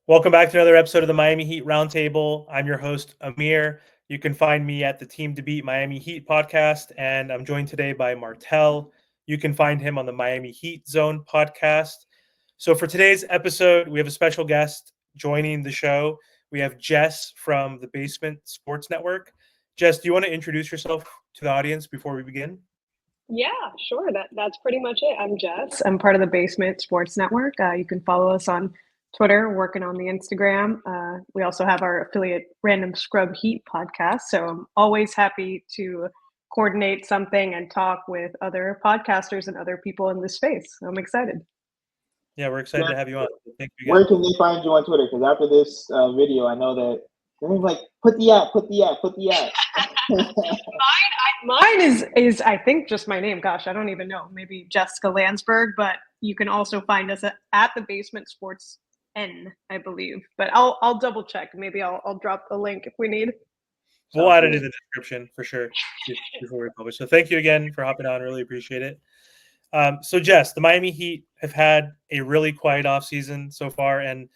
Welcome back to another episode of the Miami Heat Roundtable. I'm your host, Amir. You can find me at the Team to Beat Miami Heat podcast, and I'm joined today by Martel. You can find him on the Miami Heat Zone podcast. So for today's episode, we have a special guest joining the show. We have Jess from the Basement Sports Network. Jess, do you want to introduce yourself to the audience before we begin? Yeah, sure. That's pretty much it. I'm Jess. I'm part of the Basement Sports Network. You can follow us on Twitter, working on the Instagram. We also have our affiliate Random Scrub Heat podcast. So I'm always happy to coordinate something and talk with other podcasters and other people in this space. I'm excited. Yeah, we're excited Yeah. to have you on. Thank you Where again. can they find you on Twitter? Because after this video, I know that they're like, put the app. Mine is I think just my name. Gosh, I don't even know. Maybe Jessica Landsberg, but you can also find us at the Basement Sports N, I believe. But I'll double check. Maybe I'll drop the link if we need. We'll add it in the description for sure before we publish. So thank you again for hopping on. Really appreciate it. So Jess, the Miami Heat have had a really quiet offseason so far. And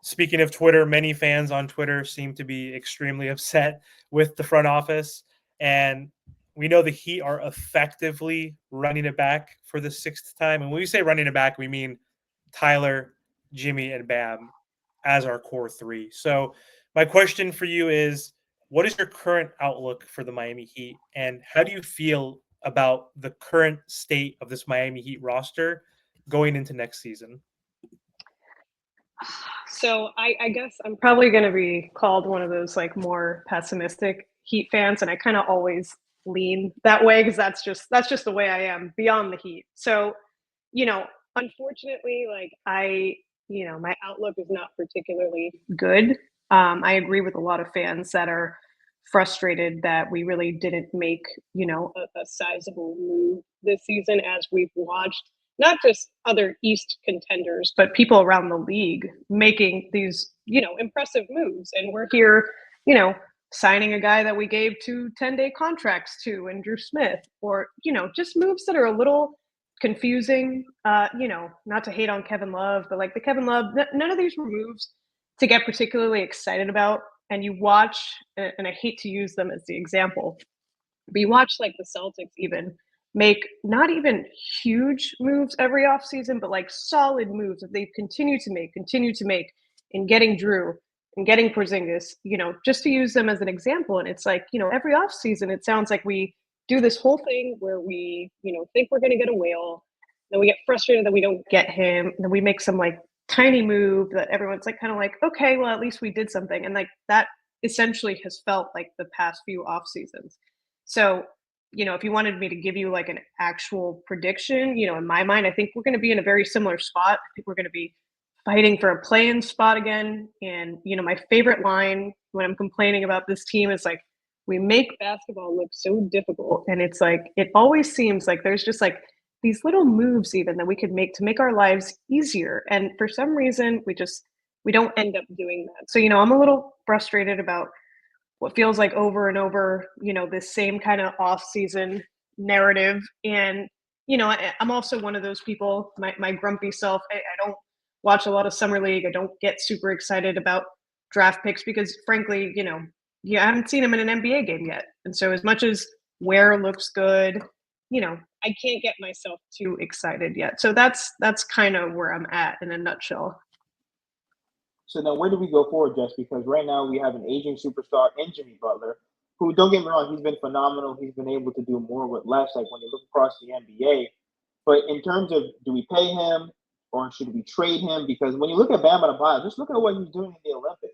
speaking of Twitter, many fans on Twitter seem to be extremely upset with the front office. And we know the Heat are effectively running it back for the sixth time. And when we say running it back, we mean Tyler, Jimmy, and Bam as our core three. So my question for you is, what is your current outlook for the Miami Heat? And how do you feel about the current state of this Miami Heat roster going into next season? So I guess I'm probably going to be called one of those like more pessimistic Heat fans, and I kind of always lean that way because that's just the way I am beyond the Heat. So, unfortunately, like my outlook is not particularly good. I agree with a lot of fans that are frustrated that we really didn't make a sizable move this season, as we've watched not just other East contenders, but people around the league making these, impressive moves. And we're here, signing a guy that we gave 2 10-day contracts to, Andrew Smith, or, just moves that are a little confusing. Not to hate on Kevin Love, but like the Kevin Love, none of these were moves to get particularly excited about. And you watch, and I hate to use them as the example, but you watch like the Celtics even make not even huge moves every offseason, but like solid moves that they've continued to make in getting Drew and getting Porzingis, just to use them as an example. And it's like, every offseason, it sounds like we do this whole thing where we, think we're going to get a whale. Then we get frustrated that we don't get him. And then we make some like tiny move that everyone's like, kind of like, okay, well, at least we did something. And like that essentially has felt like the past few off seasons. So, if you wanted me to give you like an actual prediction, in my mind, I think we're going to be in a very similar spot. I think we're going to be fighting for a play-in spot again. And, my favorite line when I'm complaining about this team is like, we make basketball look so difficult. And it's like, it always seems like there's just like these little moves even that we could make to make our lives easier. And for some reason, we don't end up doing that. So, I'm a little frustrated about what feels like over and over, this same kind of off-season narrative. And, I'm also one of those people, my grumpy self, I don't watch a lot of summer league. I don't get super excited about draft picks because frankly, I haven't seen him in an NBA game yet. And so as much as Ware looks good, I can't get myself too excited yet. So that's kind of where I'm at in a nutshell. So now where do we go forward, Jess? Because right now we have an aging superstar in Jimmy Butler, who, don't get me wrong, he's been phenomenal. He's been able to do more with less, like when you look across the NBA. But in terms of, do we pay him or should we trade him? Because when you look at Bam Adebayo, just look at what he's doing in the Olympics.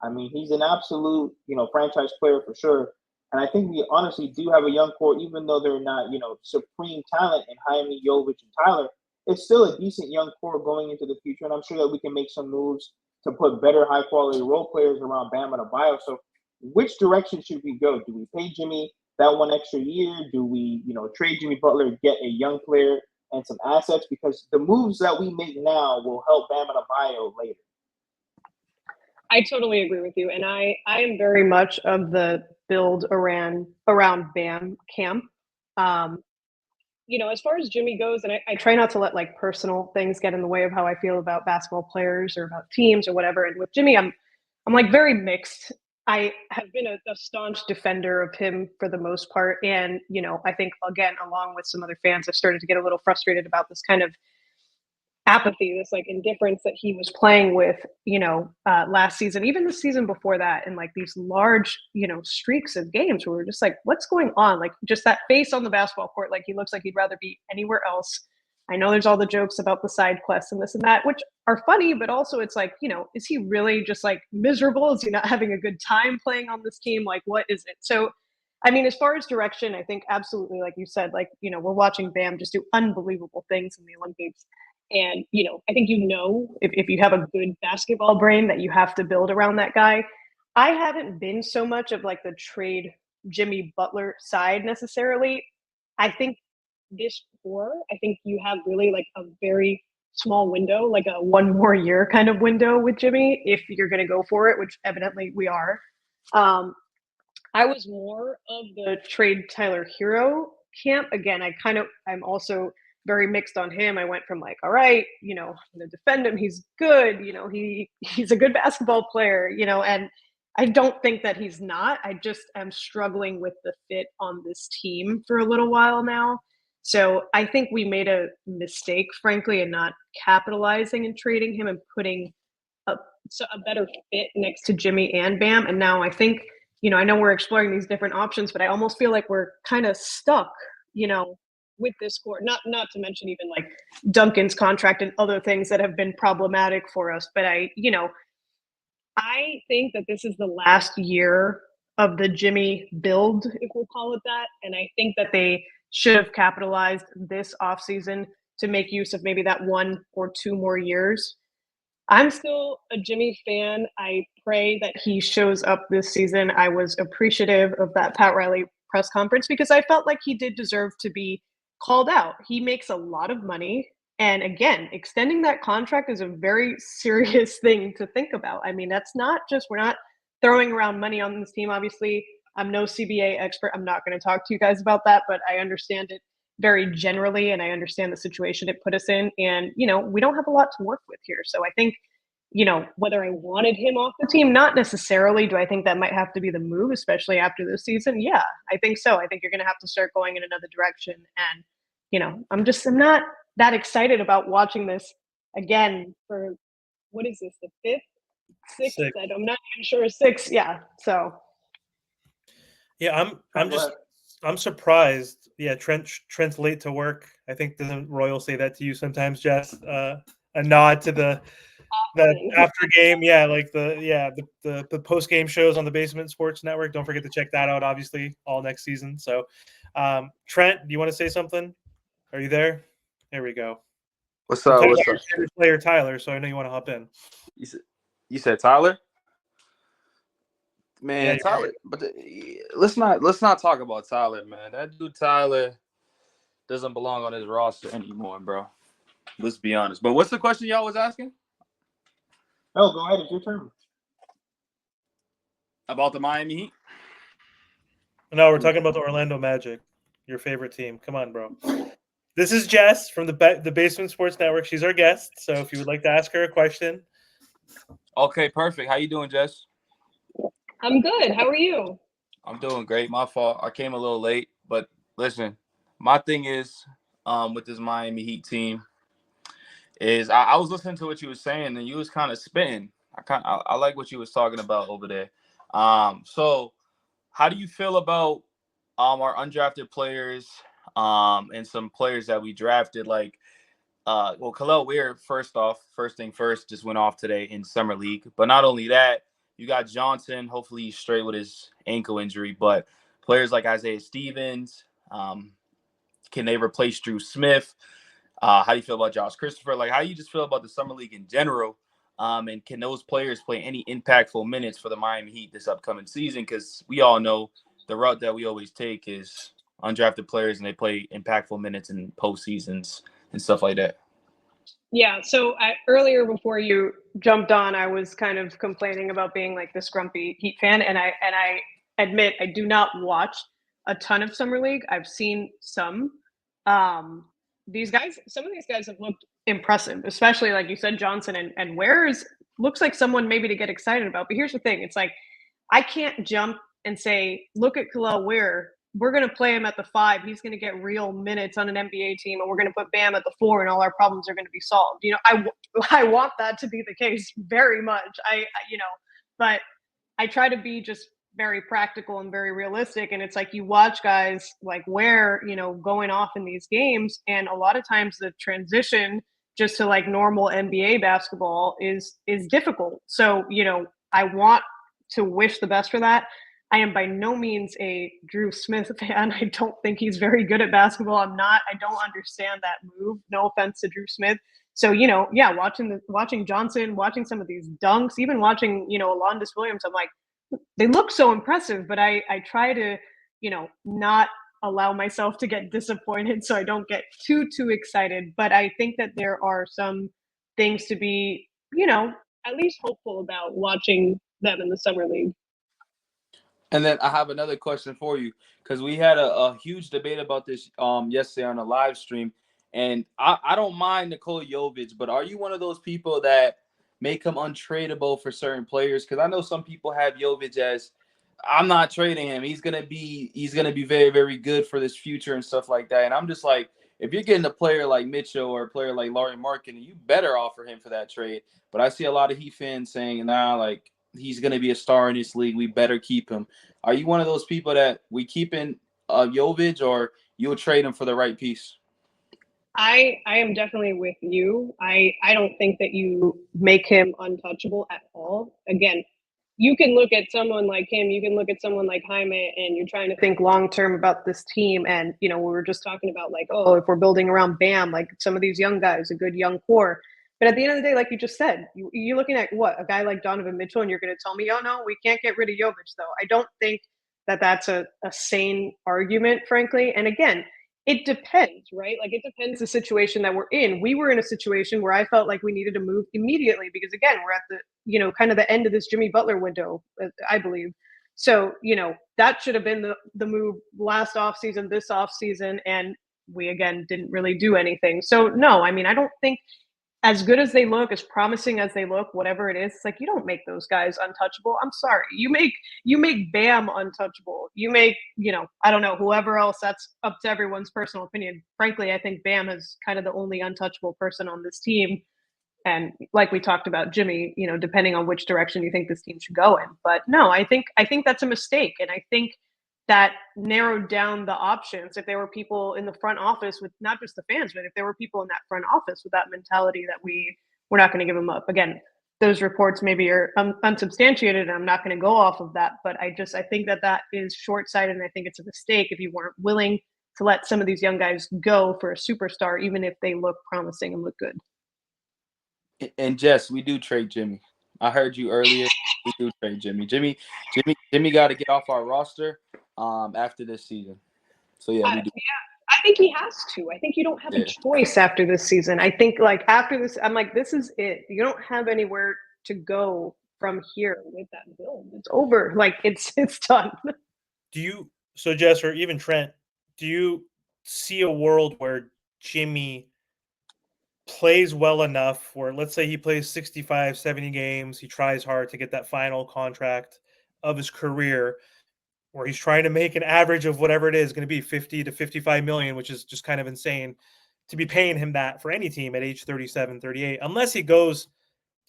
I mean, he's an absolute, franchise player for sure. And I think we honestly do have a young core, even though they're not, supreme talent in Jaime, Jovic, and Tyler. It's still a decent young core going into the future, and I'm sure that we can make some moves to put better high quality role players around Bam Adebayo. So which direction should we go? Do we pay Jimmy that one extra year? Do we, trade Jimmy Butler, get a young player and some assets? Because the moves that we make now will help Bam Adebayo later. I totally agree with you. And I am very much of the build around Bam camp. as far as Jimmy goes, and I try not to let like personal things get in the way of how I feel about basketball players or about teams or whatever. And with Jimmy, I'm like very mixed. I have been a staunch defender of him for the most part. And, I think again, along with some other fans, I've started to get a little frustrated about this kind of apathy, this like indifference that he was playing with, last season, even the season before that, and like these large, streaks of games where we're just like, what's going on? Like just that face on the basketball court, like he looks like he'd rather be anywhere else. I know there's all the jokes about the side quests and this and that, which are funny, but also it's like, is he really just like miserable? Is he not having a good time playing on this team? Like, what is it? So, I mean, as far as direction, I think absolutely, like you said, like, we're watching Bam just do unbelievable things in the Olympics. And, I think, if you have a good basketball brain that you have to build around that guy. I haven't been so much of like the trade Jimmy Butler side necessarily. I think this core, I think you have really like a very small window, like a one more year kind of window with Jimmy, if you're going to go for it, which evidently we are. Um, I was more of the trade Tyler Hero camp. Again, I'm also very mixed on him. I went from like, all right, I'm gonna defend him. He's good. He's a good basketball player, and I don't think that he's not. I just am struggling with the fit on this team for a little while now. So I think we made a mistake, frankly, in not capitalizing and trading him and putting a, a better fit next to Jimmy and Bam. And now I think, I know we're exploring these different options, but I almost feel like we're kind of stuck, with this core. Not to mention even like Duncan's contract and other things that have been problematic for us. But I think that this is the last year of the Jimmy build, if we'll call it that. And I think that they should have capitalized this offseason to make use of maybe that 1 or 2 more years. I'm still a Jimmy fan. I pray that he shows up this season. I was appreciative of that Pat Riley press conference because I felt like he did deserve to be called out. He makes a lot of money. And again, extending that contract is a very serious thing to think about. I mean, we're not throwing around money on this team. Obviously, I'm no CBA expert. I'm not going to talk to you guys about that, but I understand it very generally, and I understand the situation it put us in. And, we don't have a lot to work with here. So I think, whether I wanted him off the team, not necessarily. Do I think that might have to be the move, especially after this season? Yeah, I think so. I think you're going to have to start going in another direction. And, I'm not that excited about watching this again for, what is this, the fifth, sixth? Six. I'm not even sure. Six. Yeah. So. Yeah, I'm surprised. Yeah, Trent's late to work. I think doesn't Royal say that to you sometimes, Jess? A nod to the after game, yeah, like the post game shows on the Basement Sports Network. Don't forget to check that out. Obviously, all next season. So, Trent, do you want to say something? Are you there? There we go. What's up? What's up? Player Tyler. So I know you want to hop in. You said Tyler? Man, Yeah, Tyler. But let's not talk about Tyler, man. That dude Tyler doesn't belong on his roster anymore, bro. Let's be honest. But what's the question y'all was asking? Oh, go ahead. It's your turn. About the Miami Heat? No, we're talking about the Orlando Magic, your favorite team. Come on, bro. This is Jess from the Basement Sports Network. She's our guest. So if you would like to ask her a question. Okay, perfect. How you doing, Jess? I'm good. How are you? I'm doing great. My fault. I came a little late. But listen, my thing is with this Miami Heat team is I was listening to what you were saying, and you was kind of spitting. I like what you was talking about over there. So how do you feel about our undrafted players and some players that we drafted? Like, Khalil Weir, first thing first, just went off today in Summer League. But not only that, you got Johnson. Hopefully he's straight with his ankle injury. But players like Isaiah Stevens, can they replace Drew Smith? How do you feel about Josh Christopher? Like, how do you just feel about the Summer League in general? And can those players play any impactful minutes for the Miami Heat this upcoming season? Because we all know the route that we always take is undrafted players, and they play impactful minutes in postseasons and stuff like that. Yeah. So earlier, before you jumped on, I was kind of complaining about being like this grumpy Heat fan, and I admit I do not watch a ton of Summer League. I've seen some. These guys, some of these guys have looked impressive, especially like you said, Johnson and Ware looks like someone maybe to get excited about. But here's the thing: it's like I can't jump and say, look at Kalel Ware. We're going to play him at the 5. He's going to get real minutes on an NBA team, and we're going to put Bam at the 4, and all our problems are going to be solved. You know, I want that to be the case very much. But I try to be just very practical and very realistic. And it's like you watch guys like Ware, going off in these games, and a lot of times the transition just to like normal NBA basketball is difficult. So, I want to wish the best for that. I am by no means a Drew Smith fan. I don't think he's very good at basketball. I don't understand that move. No offense to Drew Smith. So, watching Johnson, watching some of these dunks, even watching, Alondas Williams, I'm like, they look so impressive, but I try to, not allow myself to get disappointed so I don't get too excited. But I think that there are some things to be, at least hopeful about watching them in the summer league. And then I have another question for you, because we had a huge debate about this yesterday on a live stream. And I don't mind Nikola Jovic, but are you one of those people that make him untradeable for certain players? Because I know some people have Jovic as, I'm not trading him. He's gonna be very, very good for this future and stuff like that. And I'm just like, if you're getting a player like Mitchell or a player like Lauri Markkanen, you better offer him for that trade. But I see a lot of Heat fans saying, nah, like, he's gonna be a star in this league. We better keep him. Are you one of those people that we keep in Jovic, or you'll trade him for the right piece? I am definitely with you. I don't think that you make him untouchable at all. Again, you can look at someone like him, you can look at someone like Jaime, and you're trying to think long term about this team. And we were just talking about like, oh, if we're building around Bam, like some of these young guys, a good young core. But at the end of the day, like you just said, you're looking at what, a guy like Donovan Mitchell, and you're going to tell me, oh no, we can't get rid of Jovic though. I don't think that that's a sane argument, frankly. And again, it depends, right? Like it depends the situation that we're in. We were in a situation where I felt like we needed to move immediately because again, we're at the, kind of the end of this Jimmy Butler window, I believe. So, that should have been the move last offseason, this offseason, and we again didn't really do anything. So no, I mean, I don't think as good as they look, as promising as they look, whatever it is, it's like you don't make those guys untouchable. I'm sorry. You make Bam untouchable. You make, I don't know, whoever else, that's up to everyone's personal opinion. Frankly, I think Bam is kind of the only untouchable person on this team. And like we talked about Jimmy, depending on which direction you think this team should go in. But no, I think that's a mistake. And I think that narrowed down the options. If there were people in the front office with not just the fans, but if there were people in that front office with that mentality that we're not going to give them up. Again, those reports maybe are unsubstantiated, and I'm not going to go off of that. But I think that is short-sighted, and I think it's a mistake if you weren't willing to let some of these young guys go for a superstar, even if they look promising and look good. And Jess, we do trade Jimmy. I heard you earlier. We do trade Jimmy. Jimmy got to get off our roster after this season. So yeah, we do. I think he has to. I think you don't have a choice after this season. I think like after this, I'm like, this is it. You don't have anywhere to go from here with that build. It's over. Like it's done. So Jess, or even Trent, do you see a world where Jimmy plays well enough where, let's say he plays 65, 70 games, he tries hard to get that final contract of his career, where he's trying to make an average of whatever it is going to be 50 to 55 million, which is just kind of insane to be paying him that for any team at age 37, 38, unless he goes,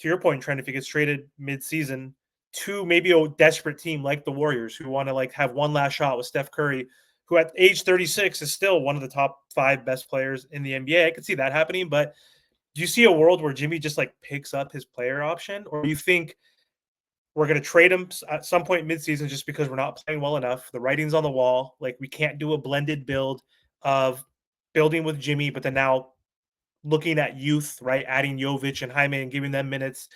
to your point, Trent, if he gets traded mid-season to maybe a desperate team like the Warriors who want to like have one last shot with Steph Curry, who at age 36 is still one of the top 5 best players in the NBA. I could see that happening, but do you see a world where Jimmy just like picks up his player option, or do you think we're going to trade him at some point mid-season just because we're not playing well enough? The writing's on the wall. Like we can't do a blended build of building with Jimmy, but then now looking at youth, right? Adding Jovic and Jaime and giving them minutes.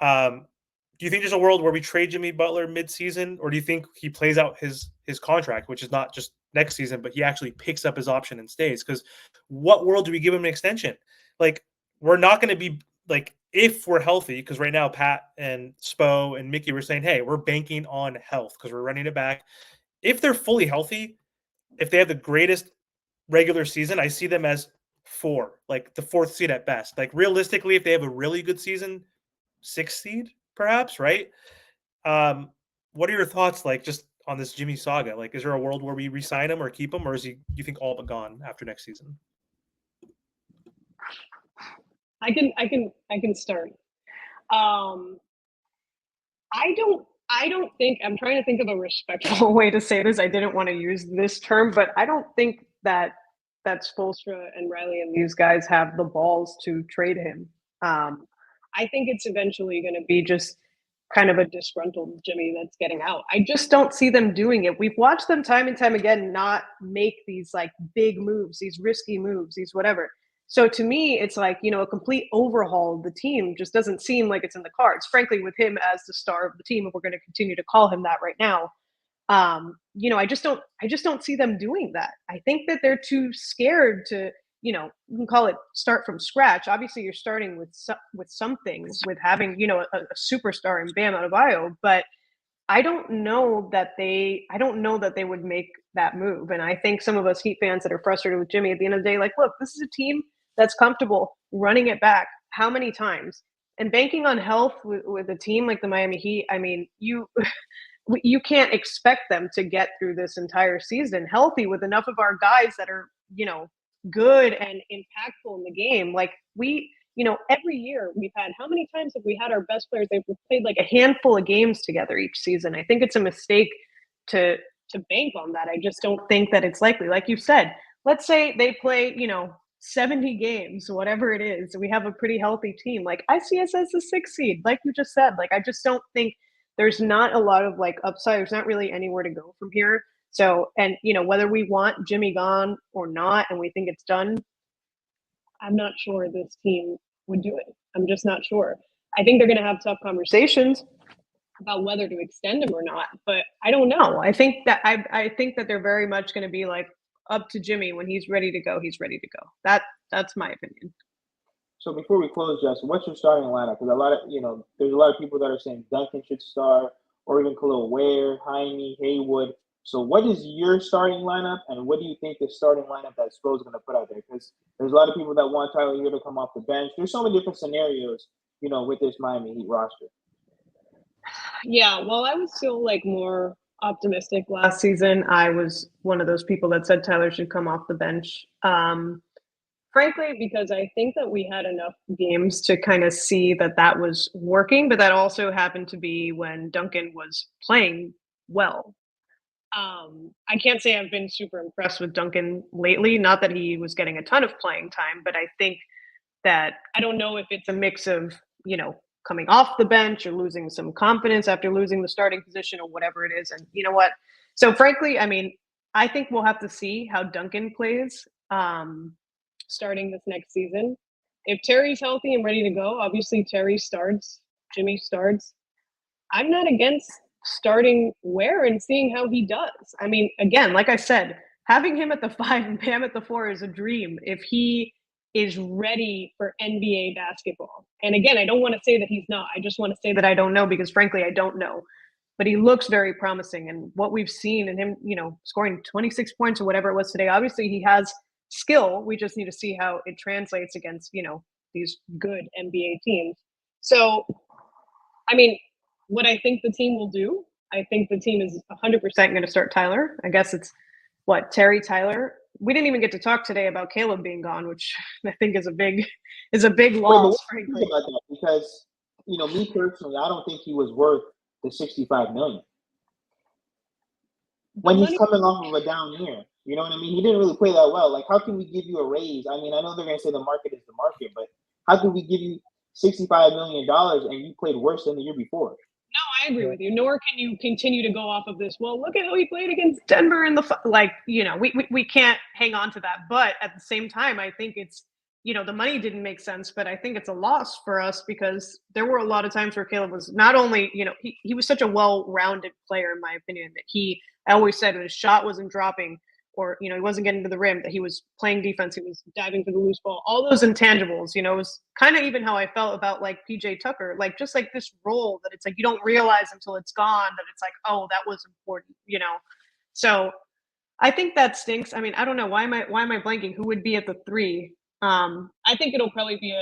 Do you think there's a world where we trade Jimmy Butler mid-season, or do you think he plays out his contract, which is not just next season, but he actually picks up his option and stays? Because what world do we give him an extension? Like we're not going to be like, if we're healthy, because right now Pat and Spo and Mickey were saying, hey, we're banking on health because we're running it back. If they're fully healthy, if they have the greatest regular season, I see them as 4, like the 4th seed at best. Like realistically, if they have a really good season, 6th seed perhaps, right? What are your thoughts like just on this Jimmy saga? Like, is there a world where we re-sign him or keep him, or is he you think all but gone after next season? I can start. Um, I don't think I'm trying to think of a respectful way to say this. I didn't want to use this term, but I don't think that Spoelstra and Riley and these guys have the balls to trade him. I think it's eventually going to be just kind of a disgruntled Jimmy that's getting out. I just don't see them doing it. We've watched them time and time again not make these like big moves, these risky moves, these whatever. So to me, it's like, a complete overhaul of the team just doesn't seem like it's in the cards. Frankly, with him as the star of the team, if we're going to continue to call him that right now, I just don't see them doing that. I think that they're too scared to, you can call it start from scratch. Obviously, you're starting with something, with having, a superstar in Bam Adebayo, but I don't know that they would make that move. And I think some of us Heat fans that are frustrated with Jimmy at the end of the day, like, look, this is a team that's comfortable running it back how many times? And banking on health with a team like the Miami Heat, I mean, you can't expect them to get through this entire season healthy with enough of our guys that are, good and impactful in the game. Like every year we've had, how many times have we had our best players? They've played like a handful of games together each season. I think it's a mistake to bank on that. I just don't think that it's likely. Like you said, let's say they play, 70 games, whatever it is. We have a pretty healthy team. Like I see us as a 6th seed, like you just said. Like I just don't think there's not a lot of like upside. There's not really anywhere to go from here. So, and whether we want Jimmy gone or not, and we think it's done, I'm not sure this team would do it. I'm just not sure. I think they're going to have tough conversations about whether to extend him or not, but I don't know. I think that they're very much going to be like up to Jimmy. When he's ready to go, he's ready to go. That's my opinion. So before we close, Jess, what's your starting lineup? Because there's a lot of people that are saying Duncan should start, or even Khalil Ware, Jaime, Haywood. So what is your starting lineup, and what do you think the starting lineup that Spo is going to put out there? Because there's a lot of people that want Tyler Hero to come off the bench. There's so many different scenarios, with this Miami Heat roster. Yeah, well, I was still like more optimistic last season. I was one of those people that said Tyler should come off the bench. Frankly, because I think that we had enough games to kind of see that was working, but that also happened to be when Duncan was playing well. I can't say I've been super impressed with Duncan lately. Not that he was getting a ton of playing time, but I think that I don't know if it's a mix of, coming off the bench or losing some confidence after losing the starting position or whatever it is. And you know what? So frankly, I mean, I think we'll have to see how Duncan plays starting this next season. If Terry's healthy and ready to go, obviously Terry starts, Jimmy starts. I'm not against starting Ware and seeing how he does. I mean, again, like I said, having him at the 5 and Pam at the 4 is a dream if he is ready for NBA basketball. And again, I don't want to say that he's not. I just want to say that I don't know, because frankly, I don't know. But he looks very promising. And what we've seen in him, scoring 26 points or whatever it was today, obviously he has skill. We just need to see how it translates against, these good NBA teams. So, I mean, what I think the team will do, I think the team is 100% going to start Tyler. I guess it's Terry, Tyler. We didn't even get to talk today about Caleb being gone, which I think is a big loss. Wait, think about that, because me personally, I don't think he was worth the $65 million when he's coming off of a down year. You know what I mean? He didn't really play that well. Like, how can we give you a raise? I mean, I know they're going to say the market is the market, but how can we give you $65 million and you played worse than the year before? No, I agree with you. Nor can you continue to go off of this. Well, look at how he played against Denver in we can't hang on to that. But at the same time, I think it's, the money didn't make sense, but I think it's a loss for us because there were a lot of times where Caleb was not only, he was such a well-rounded player, in my opinion, that I always said his shot wasn't dropping, or, he wasn't getting to the rim, that he was playing defense, he was diving for the loose ball, all those intangibles, it was kind of even how I felt about like PJ Tucker, like just like this role that it's like you don't realize until it's gone that it's like, oh, that was important, So I think that stinks. I mean, I don't know. Why am I blanking? Who would be at the 3? I think it'll probably be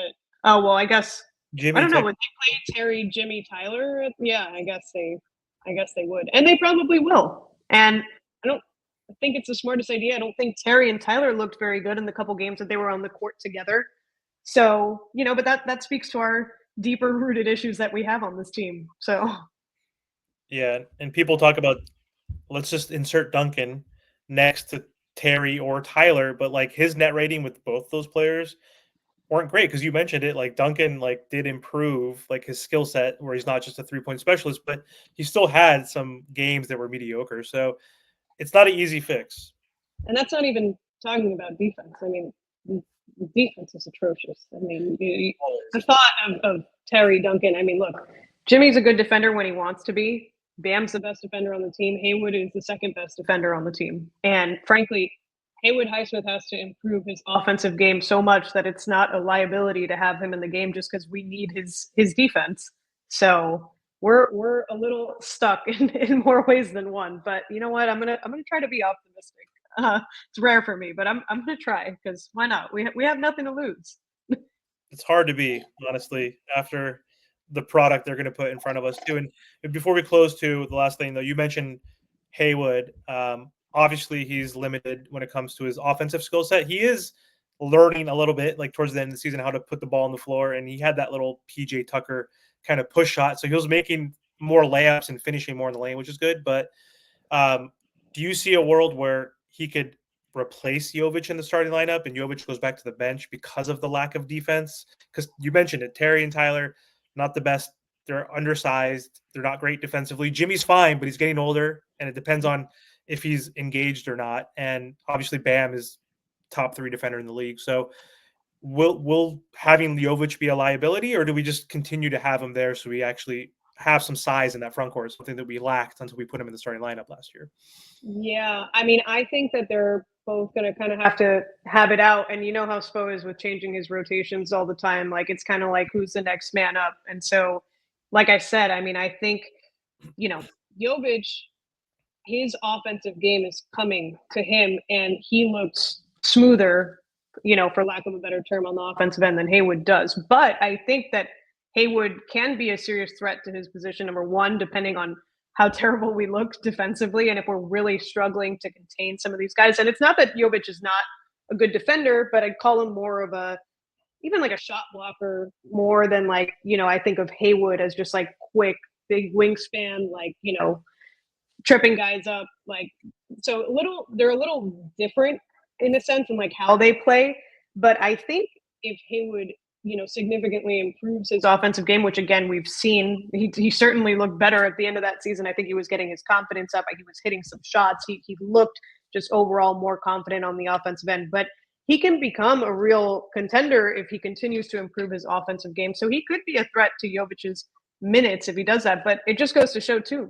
oh, well, I guess I Jimmy, don't know. Would they play Terry, Jimmy, Tyler? Yeah, I guess they would. And they probably will. And I think it's the smartest idea. I don't think Terry and Tyler looked very good in the couple games that they were on the court together. So, but that speaks to our deeper rooted issues that we have on this team. So, yeah, and people talk about, let's just insert Duncan next to Terry or Tyler, but like his net rating with both those players weren't great, because you mentioned it. Like Duncan did improve his skill set, where he's not just a 3-point specialist, but he still had some games that were mediocre. So it's not an easy fix. And that's not even talking about defense. I mean, the defense is atrocious. I mean, the thought of Terry, Duncan. I mean, look, Jimmy's a good defender when he wants to be. Bam's the best defender on the team. Haywood is the second best defender on the team. And frankly, Haywood Highsmith has to improve his offensive game so much that it's not a liability to have him in the game just because we need his defense. So we're a little stuck in more ways than one. But you know what? I'm gonna try to be optimistic. It's rare for me, but I'm gonna try, because why not? We have nothing to lose. It's hard to be, honestly, after the product they're going to put in front of us too. And before we close, too, the last thing though, you mentioned Haywood. Obviously, he's limited when it comes to his offensive skill set. He is learning a little bit, towards the end of the season, how to put the ball on the floor. And he had that little PJ Tucker kind of push shot, so he was making more layups and finishing more in the lane, which is good. But do you see a world where he could replace Jovic in the starting lineup and Jovic goes back to the bench because of the lack of defense? Because you mentioned it, Terry and Tyler, not the best. They're undersized. They're not great defensively. Jimmy's fine, but he's getting older, and it depends on if he's engaged or not. And obviously Bam is top 3 defender in the league. So will having Jovic be a liability, or do we just continue to have him there so we actually have some size in that front court, something that we lacked until we put him in the starting lineup last year? Yeah, I mean, I think that they're both going to kind of have to have it out. And you know how Spo is with changing his rotations all the time. It's kind of like, who's the next man up? And so, like I said, I mean, I think, Jovic, his offensive game is coming to him, and he looks smoother, for lack of a better term, on the offensive end than Haywood does. But I think that Haywood can be a serious threat to his position, number one, depending on how terrible we look defensively and if we're really struggling to contain some of these guys. And it's not that Jovic is not a good defender, but I'd call him more of even a shot blocker more than I think of Haywood as just quick, big wingspan, tripping guys up. So they're a little different in a sense in how they play. But I think if Haywood significantly improves his offensive game, which again we've seen, he certainly looked better at the end of that season. I think he was getting his confidence up. He was hitting some shots. He looked just overall more confident on the offensive end. But he can become a real contender if he continues to improve his offensive game. So he could be a threat to Jovic's minutes if he does that. But it just goes to show too,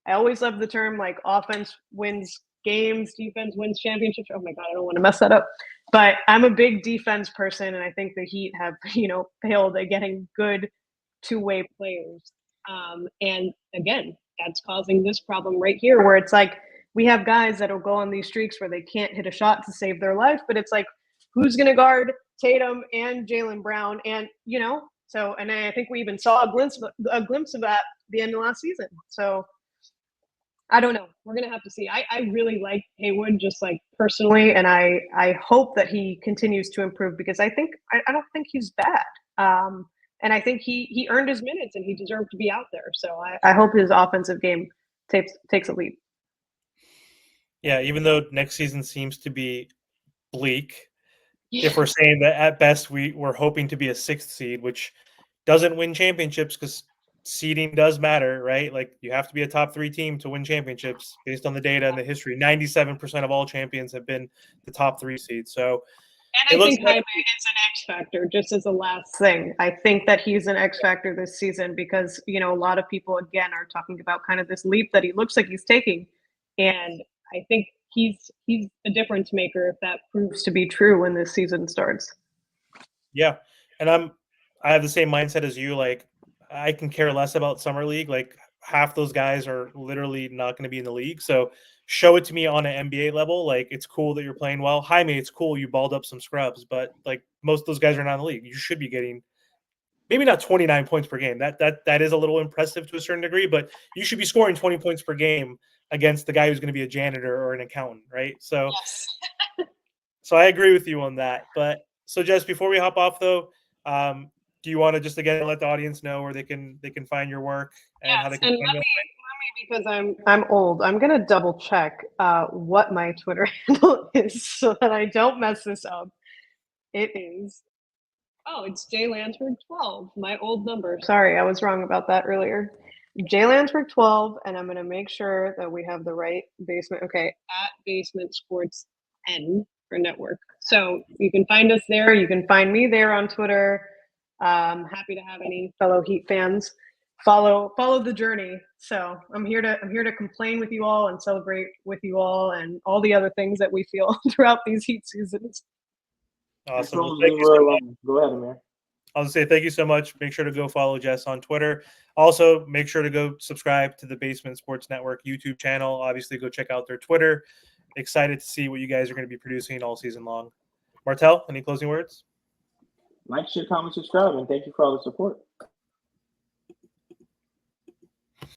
I always love the term offense wins games, defense wins championships. Oh my God, I don't want to mess that up. But I'm a big defense person, and I think the Heat have, failed at getting good two-way players. And again, that's causing this problem right here, where it's we have guys that'll go on these streaks where they can't hit a shot to save their life, but it's who's going to guard Tatum and Jaylen Brown? And, so, and I think we even saw a glimpse of that the end of last season. So I don't know. We're going to have to see. I really like Haywood, just personally, and I hope that he continues to improve, because I don't think he's bad. And I think he earned his minutes and he deserved to be out there. So I hope his offensive game takes a leap. Yeah, even though next season seems to be bleak, if we're saying that at best we're hoping to be a 6th seed, which doesn't win championships, because seeding does matter, right? You have to be a top 3 team to win championships based on the data and the history. 97% of all champions have been the top 3 seeds. So, and I think Jaime is an X factor. Just as a last thing, I think that he's an X factor this season, because a lot of people again are talking about kind of this leap that he looks like he's taking, and I think he's a difference maker if that proves to be true when this season starts. Yeah, and I have the same mindset as you. I can care less about summer league. half those guys are literally not going to be in the league. So show it to me on an NBA level. Like, it's cool that you're playing well. Jaime, it's cool you balled up some scrubs, but like most of those guys are not in the league. You should be getting maybe not 29 points per game. That is a little impressive to a certain degree, but you should be scoring 20 points per game against the guy who's going to be a janitor or an accountant, right? So, Yes. so I agree with you on that. But so, Jess, before we hop off though, do you want to just again let the audience know where they can find your work and how they Yes, can and find you? because I'm old, I'm gonna double check what my Twitter handle is so that I don't mess this up. It is it's JLansford12, my old number. Sorry, I was wrong about that earlier. JLansford12, and I'm gonna make sure that we have the right basement. Okay, at Basement Sports N for network. So you can find us there. You can find me there on Twitter. Happy to have any fellow Heat fans follow the journey. So I'm here to complain with you all and celebrate with you all and all the other things that we feel throughout these Heat seasons. Awesome. Well, thank you so much. Go ahead, Amir. I'll just say thank you so much. Make sure to go follow Jess on Twitter. Also, make sure to go subscribe to the Basement Sports Network YouTube channel. Obviously, go check out their Twitter. Excited to see what you guys are going to be producing all season long. Martel, any closing words? Like, share, comment, subscribe, and thank you for all the support.